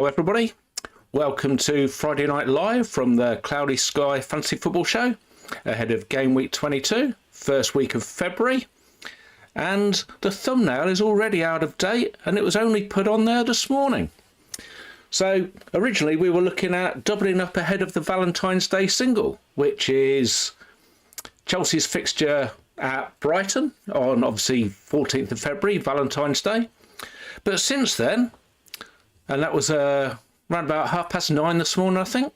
Hello everybody, welcome to Friday Night Live from the Cloudy Sky Fantasy Football Show ahead of Game Week 22, first week of February, and the thumbnail is already out of date and it was only put on there this morning. So originally we were looking at doubling up ahead of the Valentine's Day single, which is Chelsea's fixture at Brighton on obviously 14th of February, Valentine's Day. But since then, and that was around about 9:30 this morning, I think,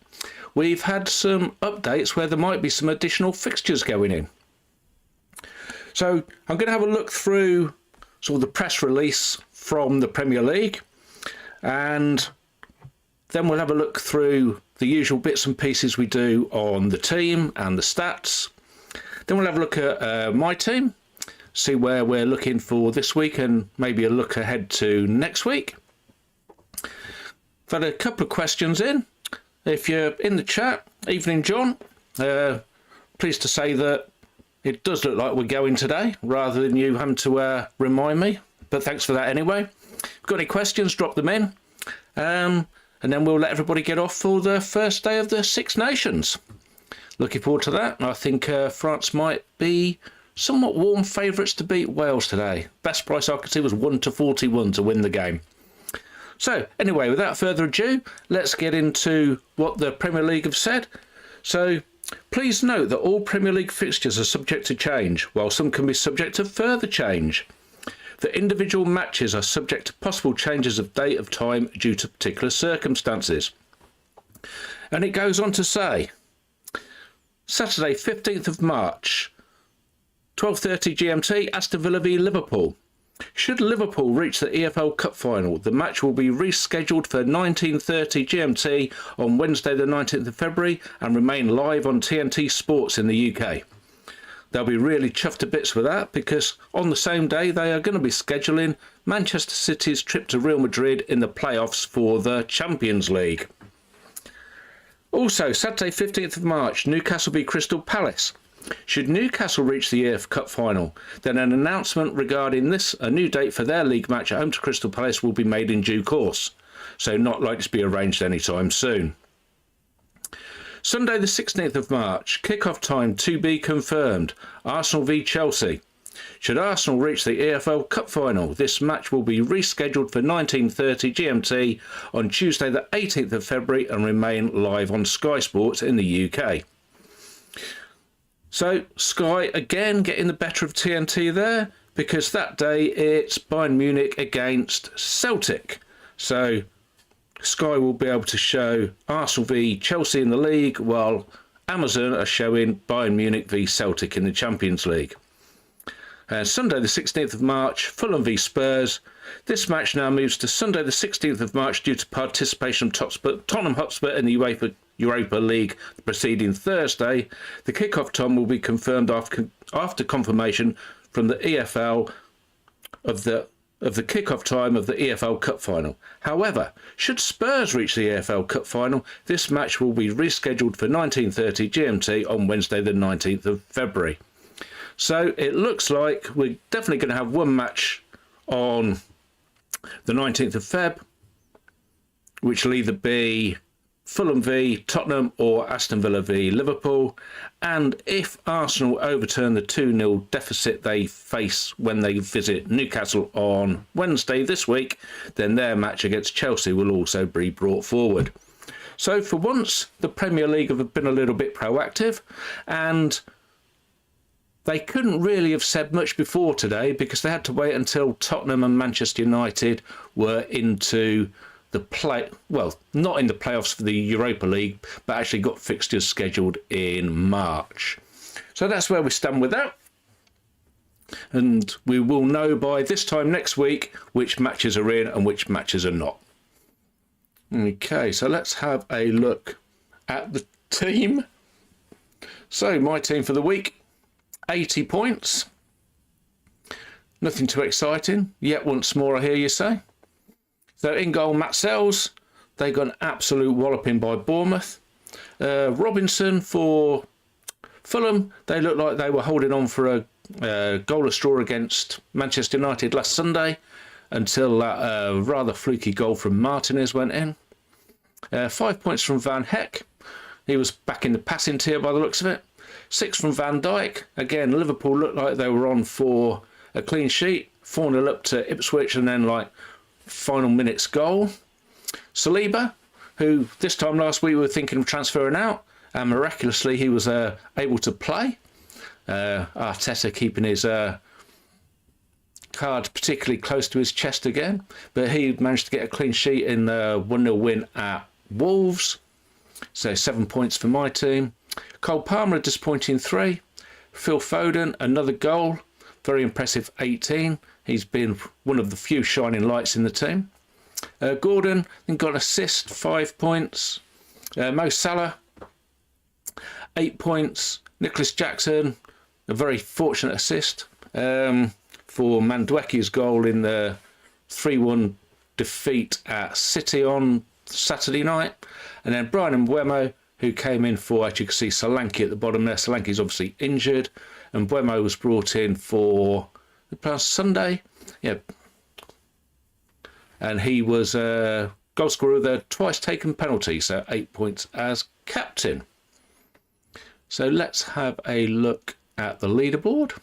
we've had some updates where there might be some additional fixtures going in. So I'm going to have a look through sort of the press release from the Premier League, and then we'll have a look through the usual bits and pieces we do on the team and the stats. Then we'll have a look at my team, see where we're looking for this week and maybe a look ahead to next week. I've had a couple of questions in. If you're in the chat, evening John, pleased to say that it does look like we're going today rather than you having to remind me, but thanks for that anyway. If you've got any questions, drop them in, and then we'll let everybody get off for the first day of the Six Nations. Looking forward to that. I think France might be somewhat warm favourites to beat Wales today. Best price I could see was 1-41 to win the game. So, anyway, without further ado, let's get into what the Premier League have said. So, please note that all Premier League fixtures are subject to change, while some can be subject to further change. The individual matches are subject to possible changes of date of time due to particular circumstances. And it goes on to say, Saturday, 15th of March, 12:30 GMT, Aston Villa v Liverpool. Should Liverpool reach the EFL Cup final, the match will be rescheduled for 19:30 GMT on Wednesday the 19th of February and remain live on TNT Sports in the UK. They'll be really chuffed to bits with that because on the same day they are going to be scheduling Manchester City's trip to Real Madrid in the playoffs for the Champions League. Also, Saturday 15th of March, Newcastle v Crystal Palace. Should Newcastle reach the EF Cup final, then an announcement regarding this, a new date for their league match at home to Crystal Palace, will be made in due course, so not likely to be arranged anytime soon. Sunday the 16th of March, kick-off time to be confirmed, Arsenal v Chelsea. Should Arsenal reach the EFL Cup final, this match will be rescheduled for 19:30 GMT on Tuesday the 18th of February and remain live on Sky Sports in the UK. So Sky again getting the better of TNT there because that day it's Bayern Munich against Celtic. So Sky will be able to show Arsenal v Chelsea in the league while Amazon are showing Bayern Munich v Celtic in the Champions League. Sunday the 16th of March, Fulham v Spurs. This match now moves to Sunday the 16th of March due to participation of Tottenham Hotspur in the Europa League the preceding Thursday. The kick-off time will be confirmed after confirmation from the EFL of the kick-off time of the EFL Cup final. However, should Spurs reach the EFL Cup final, this match will be rescheduled for 19:30 GMT on Wednesday the 19th of February. So it looks like we're definitely going to have one match on the 19th of Feb, which will either be Fulham v Tottenham or Aston Villa v Liverpool. And if Arsenal overturn the 2-0 deficit they face when they visit Newcastle on Wednesday this week, then their match against Chelsea will also be brought forward. So for once, the Premier League have been a little bit proactive, and they couldn't really have said much before today because they had to wait until Tottenham and Manchester United were into the not in the playoffs for the Europa League, but actually got fixtures scheduled in March. So that's where we stand with that. And we will know by this time next week which matches are in and which matches are not. Okay, so let's have a look at the team. So my team for the week, 80 points. Nothing too exciting. Yet once more, I hear you say. So in goal, Matt Sells. They got an absolute walloping by Bournemouth. Robinson for Fulham. They looked like they were holding on for a goalless draw against Manchester United last Sunday until that rather fluky goal from Martinez went in. 5 points from Van Heck. He was back in the passing tier by the looks of it. 6 from Van Dijk. Again, Liverpool looked like they were on for a clean sheet. 4-0 up to Ipswich and then like final minutes goal. Saliba, who this time last week we were thinking of transferring out, and miraculously he was able to play. Arteta keeping his card particularly close to his chest again, but he managed to get a clean sheet in the 1-0 win at Wolves. So 7 points for my team. Cole Palmer, a disappointing 3. Phil Foden, another goal. Very impressive 18. He's been one of the few shining lights in the team. Gordon then got an assist, 5 points. Mo Salah, 8 points. Nicholas Jackson, a very fortunate assist for Mandueki's goal in the 3-1 defeat at City on Saturday night. And then Brian Mbeumo, who came in for, as you can see, Solanke at the bottom there. Solanke's obviously injured, and Mbeumo was brought in for the past Sunday. Yeah. And he was goal scorer with a twice taken penalty, so 8 points as captain. So let's have a look at the leaderboard.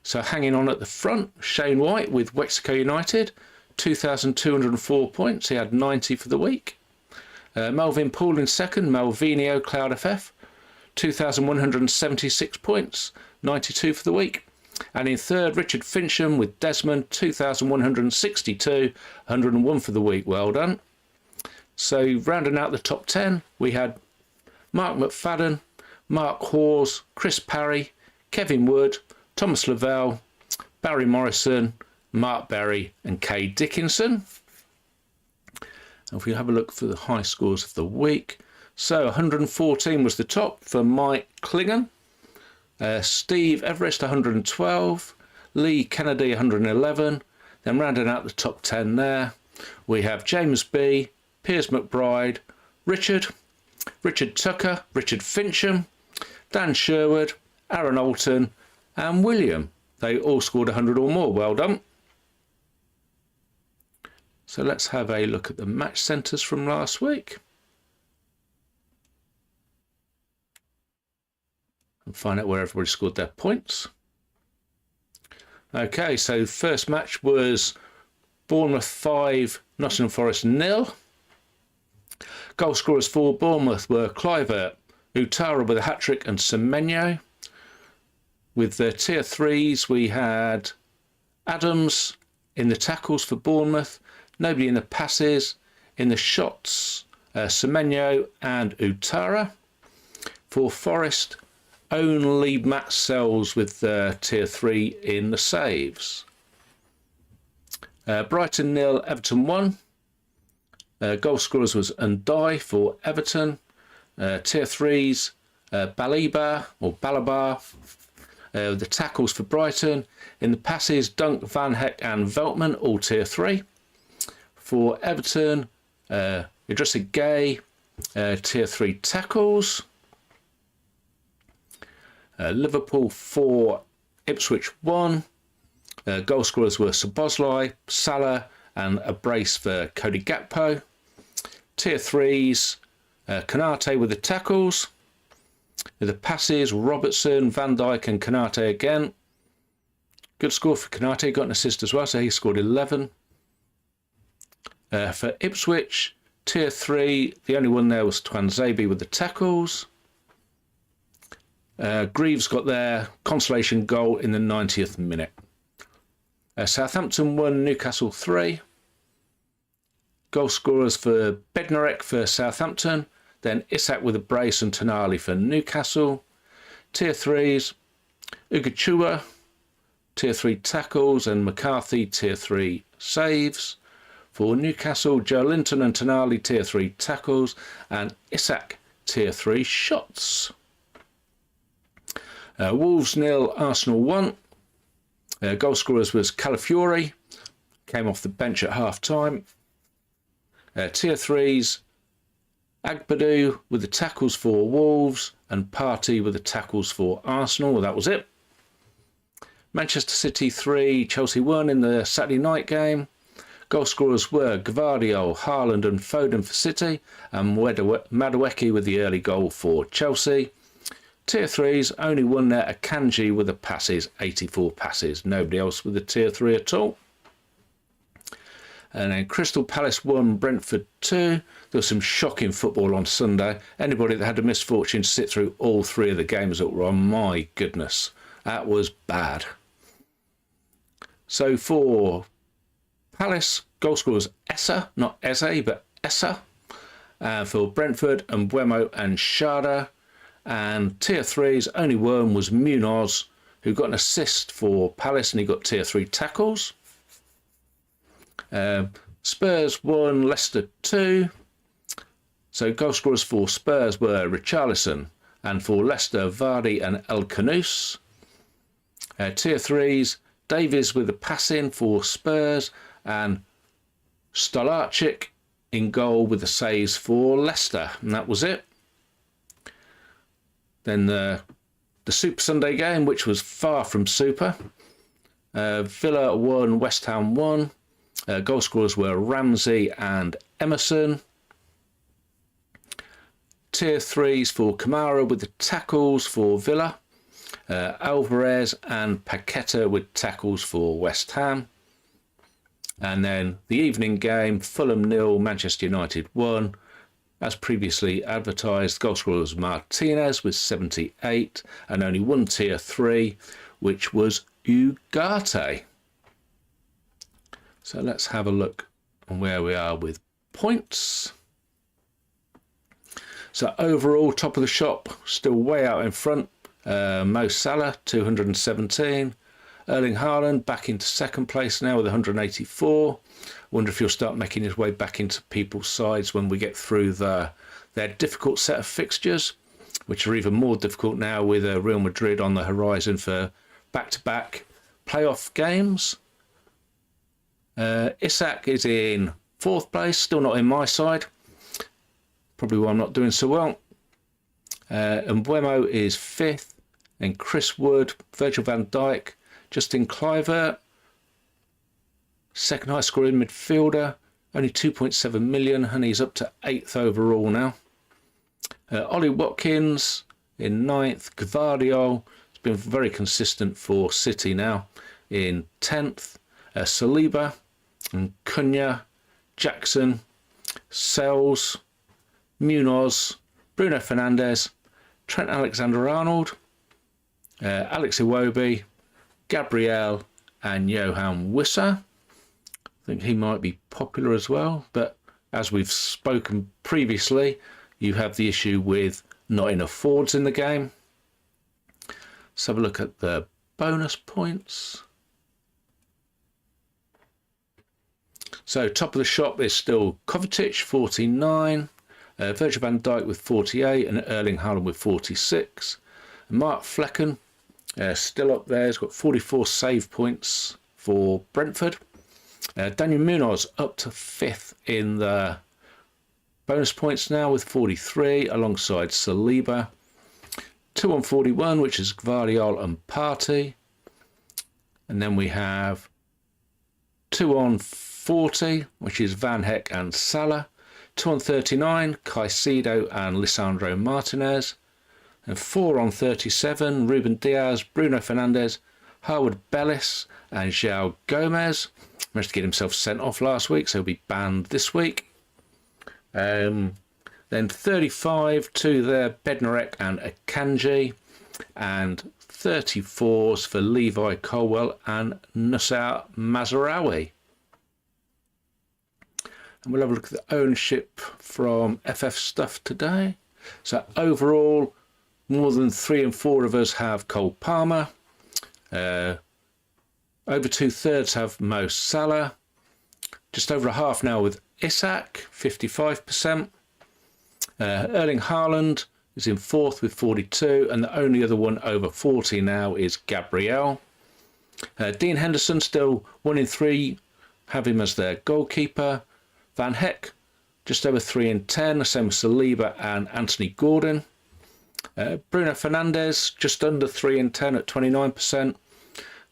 So hanging on at the front, Shane White with Wexico United, 2,204 points. He had 90 for the week. Melvin Poole in second, Malvinio Cloud FF, 2,176 points, 92 for the week. And in third, Richard Fincham with Desmond, 2,162, 101 for the week. Well done. So rounding out the top 10, we had Mark McFadden, Mark Hawes, Chris Parry, Kevin Wood, Thomas Lavelle, Barry Morrison, Mark Berry and Kay Dickinson. And if we have a look for the high scores of the week, so 114 was the top for Mike Klingon, Steve Everest 112, Lee Kennedy 111, then rounding out the top 10 there, we have James B, Piers McBride, Richard Tucker, Richard Fincham, Dan Sherwood, Aaron Alton and William. They all scored 100 or more. Well done. So let's have a look at the match centres from last week and find out where everybody scored their points. Okay, so first match was Bournemouth 5, Nottingham Forest 0. Goal scorers for Bournemouth were Kluivert, Utara with a hat-trick and Semenyo. With the tier 3s, we had Adams in the tackles for Bournemouth, nobody in the passes. In the shots, Semenyo and Utara. For Forest, only Matt Sells with tier 3 in the saves. Brighton 0, Everton 1. Goal scorers was Ndai for Everton. Tier 3s, Baliba or Balabar. The tackles for Brighton. In the passes, Dunk, Van Heck and Veltman, all tier 3. For Everton, Idrissa Gay, tier 3 tackles. Liverpool 4, Ipswich 1. Goal scorers were Szoboszlai, Salah and a brace for Cody Gakpo. Tier 3s, Konate with the tackles. With the passes, Robertson, Van Dijk and Konate again. Good score for Konate, got an assist as well, so he scored 11. For Ipswich, tier 3, the only one there was Twanzebe with the tackles. Greaves got their consolation goal in the 90th minute. Southampton 1, Newcastle 3. Goal scorers for Bednarek for Southampton, then Isak with a brace and Tonali for Newcastle. Tier 3s, Ugachua, tier 3 tackles and McCarthy, tier 3 saves. For Newcastle, Joe Linton and Tonali, tier 3 tackles and Isak, tier 3 shots. Wolves 0, Arsenal 1. Goal scorers was Calafiori, came off the bench at half time. Tier 3s, Agbadu with the tackles for Wolves and Partey with the tackles for Arsenal. Well, that was it. Manchester City 3, Chelsea 1 in the Saturday night game. Goal scorers were Gvardiol, Haaland and Foden for City, and Madueke with the early goal for Chelsea. Tier 3s, only one there, Akanji with the passes, 84 passes. Nobody else with the Tier 3 at all. And then Crystal Palace 1, Brentford 2. There was some shocking football on Sunday. Anybody that had the misfortune to sit through all three of the games that were on, my goodness, that was bad. So for Palace, goal scorers Essa, not Eze, but Essa. For Brentford, Mbeumo and Shada. And Tier 3's only one was Munoz, who got an assist for Palace and he got Tier 3 tackles. Spurs 1, Leicester 2. So goal scorers for Spurs were Richarlison, and for Leicester, Vardy and El Kanous. Tier 3's, Davies with the passing for Spurs, and Stolarczyk in goal with the saves for Leicester. And that was it. Then the Super Sunday game, which was far from super. Villa 1, West Ham 1. Goal scorers were Ramsey and Emerson. Tier 3s for Kamara with the tackles for Villa. Alvarez and Paqueta with tackles for West Ham. And then the evening game, Fulham 0, Manchester United 1. As previously advertised, goal scorer was Martinez with 78 and only one Tier 3, which was Ugarte. So let's have a look on where we are with points. So overall, top of the shop, still way out in front. Mo Salah, 217. Erling Haaland back into second place now with 184. Wonder if he'll start making his way back into people's sides when we get through their difficult set of fixtures, which are even more difficult now with Real Madrid on the horizon for back-to-back playoff games. Isak is in fourth place, still not in my side. Probably why I'm not doing so well. Mbeumo is fifth, and Chris Wood, Virgil van Dijk, Justin Kluivert, second highest scoring midfielder, only 2.7 million, and he's up to 8th overall now. Ollie Watkins in 9th, Gvardiol has been very consistent for City now in 10th, Saliba and Cunha, Jackson, Sells, Munoz, Bruno Fernandes, Trent Alexander-Arnold, Alex Iwobi, Gabriel and Johan Wissa. I think he might be popular as well, but as we've spoken previously, you have the issue with not enough forwards in the game. Let's have a look at the bonus points. So top of the shop is still Kovacic, 49, Virgil van Dijk with 48 and Erling Haaland with 46. Mark Flecken still up there, he's got 44 save points for Brentford. Daniel Munoz up to 5th in the bonus points now with 43 alongside Saliba. 2 on 41, which is Gvardiol and Partey. And then we have 2 on 40, which is Van Heck and Salah. 2 on 39, Caicedo and Lisandro Martinez. And 4 on 37, Ruben Diaz, Bruno Fernandes, Harwood Bellis and João Gomez. Managed to get himself sent off last week, so he'll be banned this week. Then 35, 2 there, Bednarek and Akanji. And 34s for Levi Colwell and Nusar Mazraoui. And we'll have a look at the ownership from FF Stuff today. So overall, more than 3 and 4 of us have Cole Palmer. Over 2/3 have Mo Salah. Just over a half now with Isak, 55%. Erling Haaland is in 4th with 42, and the only other one over 40 now is Gabriel. Dean Henderson still 1 in 3, have him as their goalkeeper. Van Heck just over 3 in 10, the same as Saliba and Anthony Gordon. Bruno Fernandes just under 3 in 10 at 29%.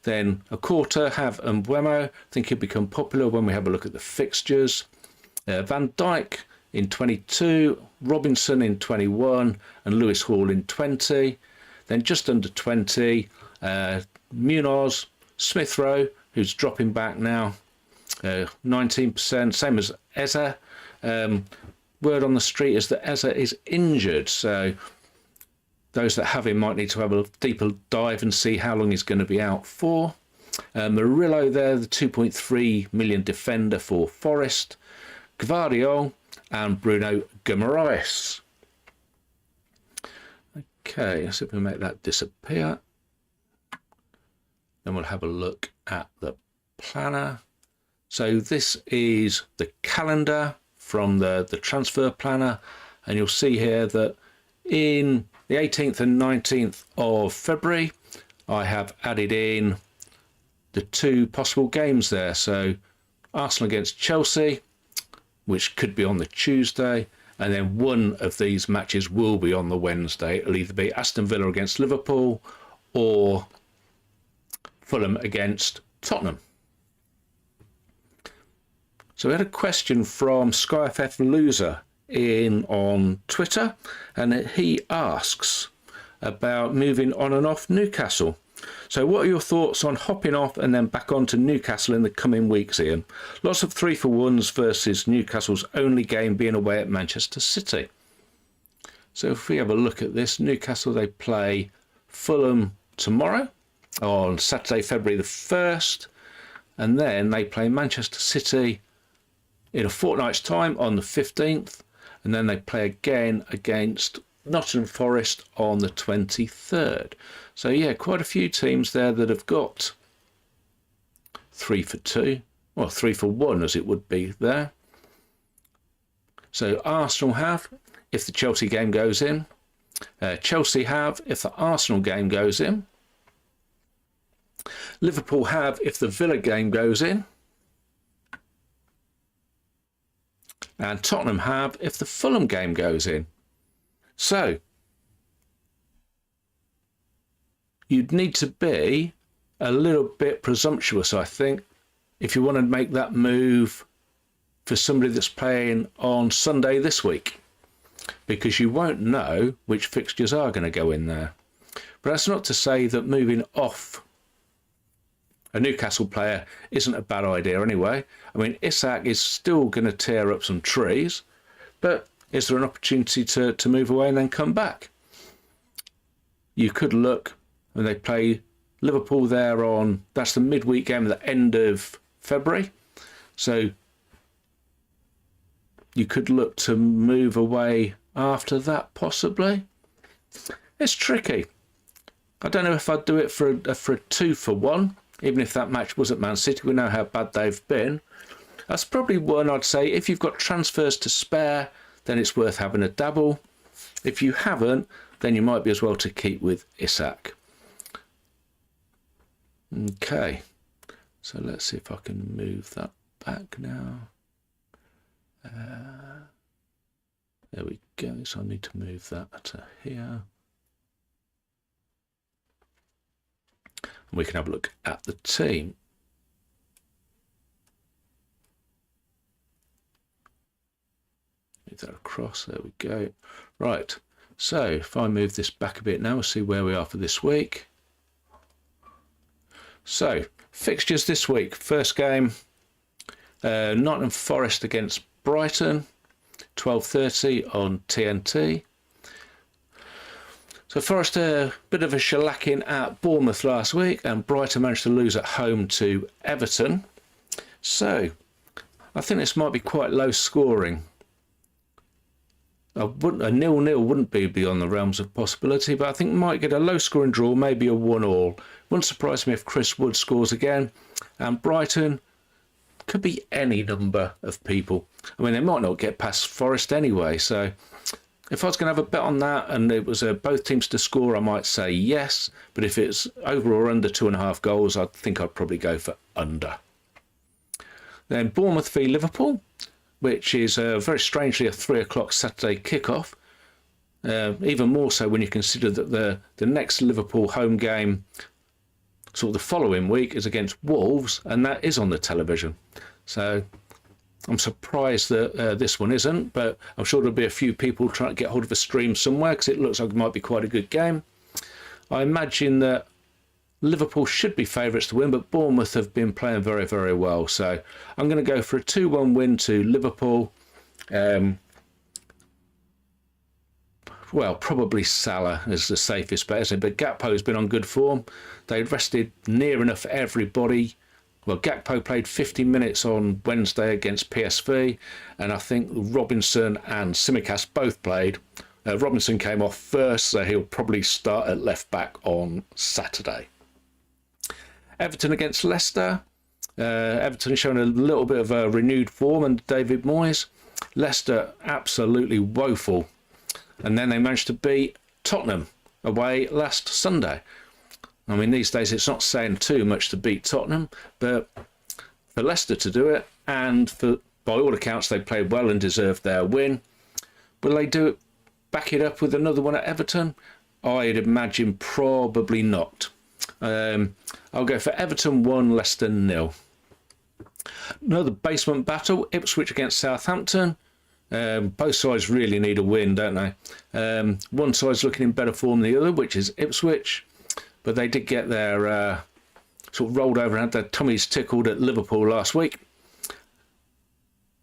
Then a quarter have Mbeumo. I think he'll become popular when we have a look at the fixtures. Van Dijk in 22, Robinson in 21, and Lewis Hall in 20. Then just under 20, Munoz, Smith Rowe, who's dropping back now, 19%, same as Eze. Word on the street is that Eze is injured, so those that have him might need to have a deeper dive and see how long he's going to be out for. Murillo there, the 2.3 million defender for Forest. Gvardiol and Bruno Guimaraes. Okay, let's see if we make that disappear. Then we'll have a look at the planner. So this is the calendar from the transfer planner, and you'll see here that in the 18th and 19th of February I have added in the 2 possible games there. So Arsenal against Chelsea, which could be on the Tuesday, and then one of these matches will be on the Wednesday. It'll either be Aston Villa against Liverpool or Fulham against Tottenham. So we had a question from SkyFF Loser in on Twitter, and he asks about moving on and off Newcastle. So what are your thoughts on hopping off and then back on to Newcastle in the coming weeks, Ian? Lots of 3-for-1s versus Newcastle's only game being away at Manchester City. So if we have a look at this, Newcastle, they play Fulham tomorrow on Saturday, February the 1st, and then they play Manchester City in a fortnight's time on the 15th, and then they play again against Nottingham Forest on the 23rd. So yeah, quite a few teams there that have got 3-for-2, well 3-for-1 as it would be there. So Arsenal have, if the Chelsea game goes in. Chelsea have, if the Arsenal game goes in. Liverpool have, if the Villa game goes in. And Tottenham have, if the Fulham game goes in. So you'd need to be a little bit presumptuous, I think, if you want to make that move for somebody that's playing on Sunday this week, because you won't know which fixtures are going to go in there. But that's not to say that moving off a Newcastle player isn't a bad idea anyway. I mean, Isak is still going to tear up some trees, but is there an opportunity to move away and then come back? You could look when they play Liverpool there on, that's the midweek game at the end of February. So you could look to move away after that, possibly. It's tricky. I don't know if I'd do it for a 2-for-1, even if that match was at Man City. We know how bad they've been. That's probably one I'd say, if you've got transfers to spare, then it's worth having a dabble. If you haven't, then you might be as well to keep with Isak. Okay, so let's see if I can move that back now. There we go, so I need to move that to here. And we can have a look at the team. Move that across, there we go. Right, so if I move this back a bit now, we'll see where we are for this week. So, fixtures this week. First game, Nottingham Forest against Brighton, 12:30 on TNT. So Forest a bit of a shellacking at Bournemouth last week, and Brighton managed to lose at home to Everton. So I think this might be quite low scoring. A 0-0 wouldn't be beyond the realms of possibility, but I think we might get a low scoring draw, maybe a 1-1. Wouldn't surprise me if Chris Wood scores again. And Brighton could be any number of people. I mean, they might not get past Forest anyway, so if I was going to have a bet on that and it was both teams to score, I might say yes. But if it's over or under 2.5 goals, I think I'd probably go for under. Then Bournemouth v Liverpool, which is very strangely a 3 o'clock Saturday kickoff. Even more so when you consider that the next Liverpool home game sort of the following week is against Wolves, and that is on the television. So I'm surprised that this one isn't, but I'm sure there'll be a few people trying to get hold of a stream somewhere because it looks like it might be quite a good game. I imagine that Liverpool should be favourites to win, but Bournemouth have been playing very, very well. So I'm going to go for a 2-1 win to Liverpool. Well, probably Salah is the safest bet, isn't it? But Gakpo's been on good form. They'd rested near enough everybody. Well, Gakpo played 50 minutes on Wednesday against PSV, and I think Robinson and Tsimikas both played. Robinson came off first, so he'll probably start at left back on Saturday. Everton against Leicester. Everton showing a little bit of a renewed form under David Moyes. Leicester absolutely woeful. And then they managed to beat Tottenham away last Sunday. I mean, these days it's not saying too much to beat Tottenham, but for Leicester to do it, and by all accounts they played well and deserved their win. Will they do it, back it up with another one at Everton? I'd imagine probably not. I'll go for Everton 1, Leicester 0. Another basement battle, Ipswich against Southampton. Both sides really need a win, don't they? One side's looking in better form than the other, which is Ipswich, but they did get their sort of rolled over and had their tummies tickled at Liverpool last week.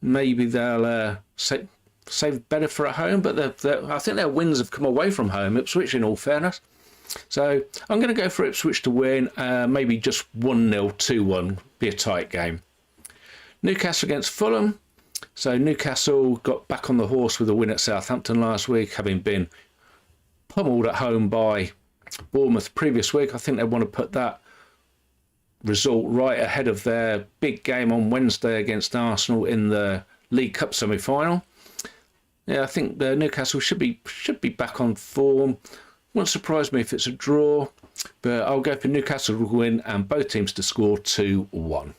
Maybe they'll save better for at home, but I think their wins have come away from home, Ipswich, in all fairness. So I'm going to go for Ipswich to win, maybe just 1-0, 2-1, be a tight game. Newcastle against Fulham. So Newcastle got back on the horse with a win at Southampton last week, having been pummeled at home by Bournemouth previous week. I think they want to put that result right ahead of their big game on Wednesday against Arsenal in the League Cup semi-final. Yeah, I think Newcastle should be back on form. Won't surprise me if it's a draw, but I'll go for Newcastle to win and both teams to score 2-1.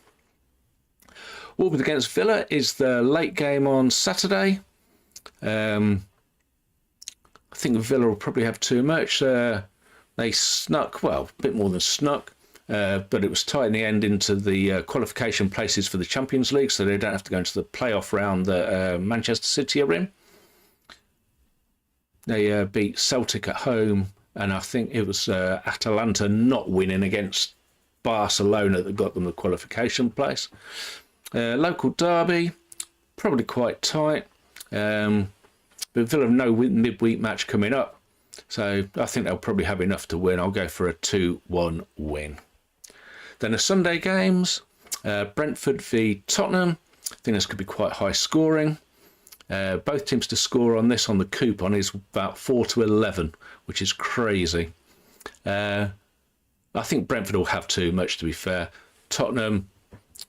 Wolves against Villa is the late game on Saturday. I think Villa will probably have too much. They snuck, well, a bit more than snuck, but it was tight in the end into the qualification places for the Champions League, so they don't have to go into the playoff round that Manchester City are in. They beat Celtic at home, and I think it was Atalanta not winning against Barcelona that got them the qualification place. Local derby, probably quite tight, but Villa have no midweek match coming up, so I think they'll probably have enough to win. I'll go for a 2-1 win. Then the Sunday games, Brentford v Tottenham. I think this could be quite high scoring. Both teams to score on this on the coupon is about 4-11, which is crazy. I think Brentford will have too much, to be fair. Tottenham,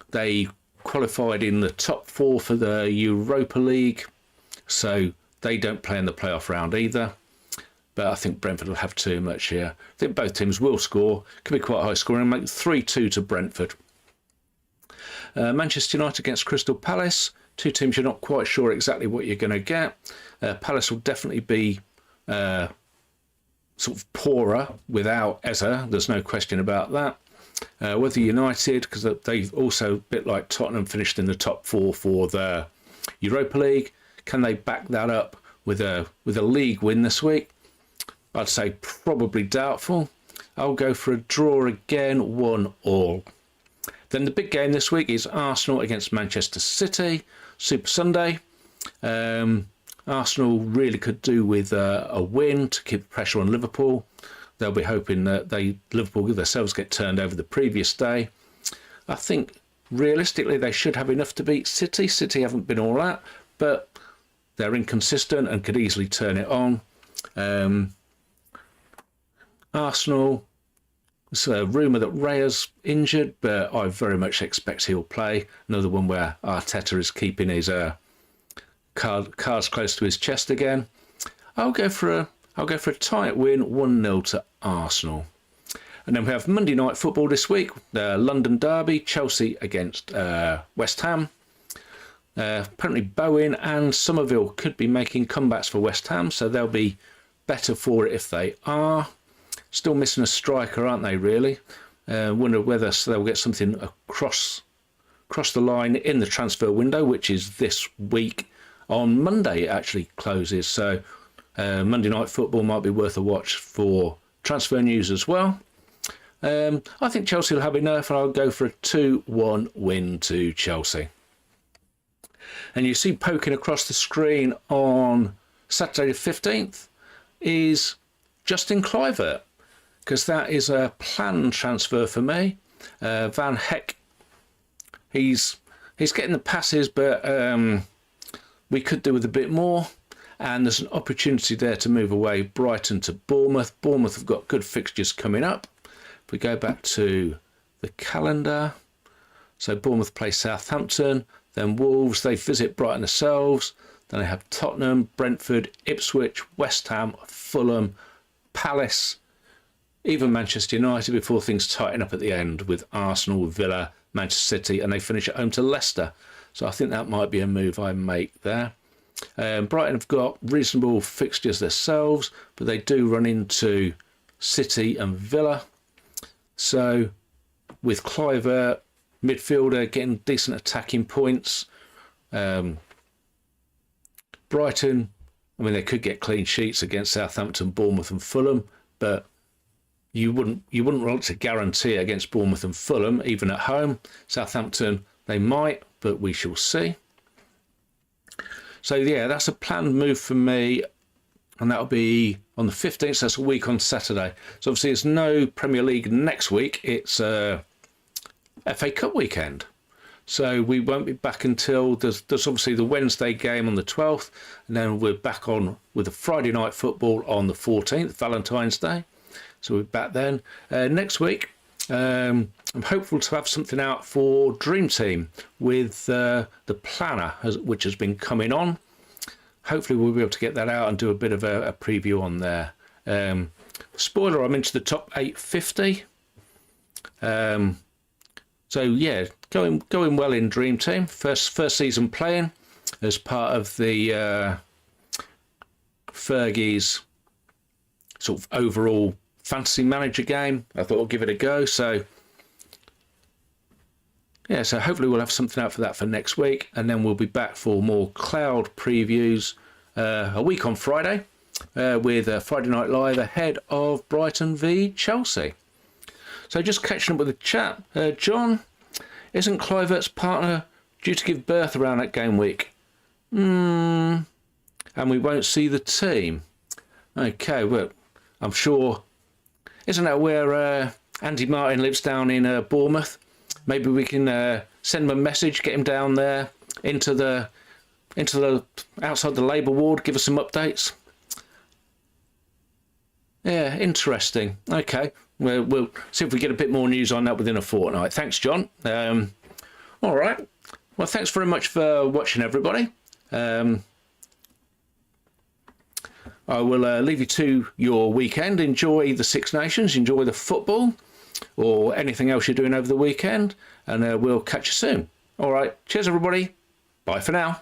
they qualified in the top 4 for the Europa League, so they don't play in the playoff round either. But I think Brentford will have too much here. I think both teams will score. Could be quite high scoring. Make 3-2 to Brentford. Manchester United against Crystal Palace. Two teams you're not quite sure exactly what you're going to get. Palace will definitely be sort of poorer without Eza. There's no question about that. Whether United, because they've also, a bit like Tottenham, finished in the top 4 for the Europa League, can they back that up with a league win this week? I'd say probably doubtful. I'll go for a draw again, 1-1. Then the big game this week is Arsenal against Manchester City, Super Sunday. Arsenal really could do with a win to keep pressure on Liverpool. They'll be hoping that Liverpool themselves get turned over the previous day. I think realistically they should have enough to beat City. City haven't been all that, but they're inconsistent and could easily turn it on. Arsenal, there's a rumour that Raya's injured, but I very much expect he'll play. Another one where Arteta is keeping his cards close to his chest again. I'll go for a tight win, 1-0 to Arsenal. And then we have Monday Night Football this week, the London Derby, Chelsea against West Ham. Apparently Bowen and Somerville could be making comebacks for West Ham, so they'll be better for it if they are. Still missing a striker, aren't they, really? Wonder whether they'll get something across the line in the transfer window, which is this week. On Monday it actually closes, so Monday Night Football might be worth a watch for transfer news as well. I think Chelsea will have enough, and I'll go for a 2-1 win to Chelsea. And you see poking across the screen on Saturday the 15th is Justin Kluivert, because that is a planned transfer for me. Van Heck, he's getting the passes, but we could do with a bit more. And there's an opportunity there to move away Brighton to Bournemouth. Bournemouth have got good fixtures coming up. If we go back to the calendar, so Bournemouth play Southampton, then Wolves, they visit Brighton themselves, then they have Tottenham, Brentford, Ipswich, West Ham, Fulham, Palace, even Manchester United before things tighten up at the end with Arsenal, Villa, Manchester City, and they finish at home to Leicester. So I think that might be a move I make there. Brighton have got reasonable fixtures themselves, but they do run into City and Villa. So with Kluivert, midfielder, getting decent attacking points. Brighton, I mean, they could get clean sheets against Southampton, Bournemouth and Fulham, but you wouldn't want to guarantee it against Bournemouth and Fulham, even at home. Southampton, they might, but we shall see. So yeah, that's a planned move for me, and that'll be on the 15th, so that's a week on Saturday. So obviously there's no Premier League next week, it's FA Cup weekend. So we won't be back until, there's obviously the Wednesday game on the 12th, and then we're back on with the Friday night football on the 14th, Valentine's Day. So we're back then. Next week, I'm hopeful to have something out for Dream Team with the planner, which has been coming on. Hopefully we'll be able to get that out and do a bit of a preview on there. Spoiler, I'm into the top 850. So yeah, going well in Dream Team. First season playing as part of the Fergie's sort of overall fantasy manager game. I thought I'll give it a go. So yeah, so hopefully we'll have something out for that for next week, and then we'll be back for more cloud previews a week on Friday with Friday Night Live ahead of Brighton v Chelsea. So just catching up with the chat, John, isn't Kluivert's partner due to give birth around that game week? And we won't see the team. Okay, well, I'm sure, isn't that where Andy Martin lives down in Bournemouth? Maybe we can send him a message, get him down there into the outside the Labour ward, give us some updates. Yeah, interesting. Okay, we'll see if we get a bit more news on that within a fortnight. Thanks, John. All right. Well, thanks very much for watching, everybody. I will leave you to your weekend. Enjoy the Six Nations, enjoy the football, or anything else you're doing over the weekend, and we'll catch you soon. All right. Cheers, everybody. Bye for now.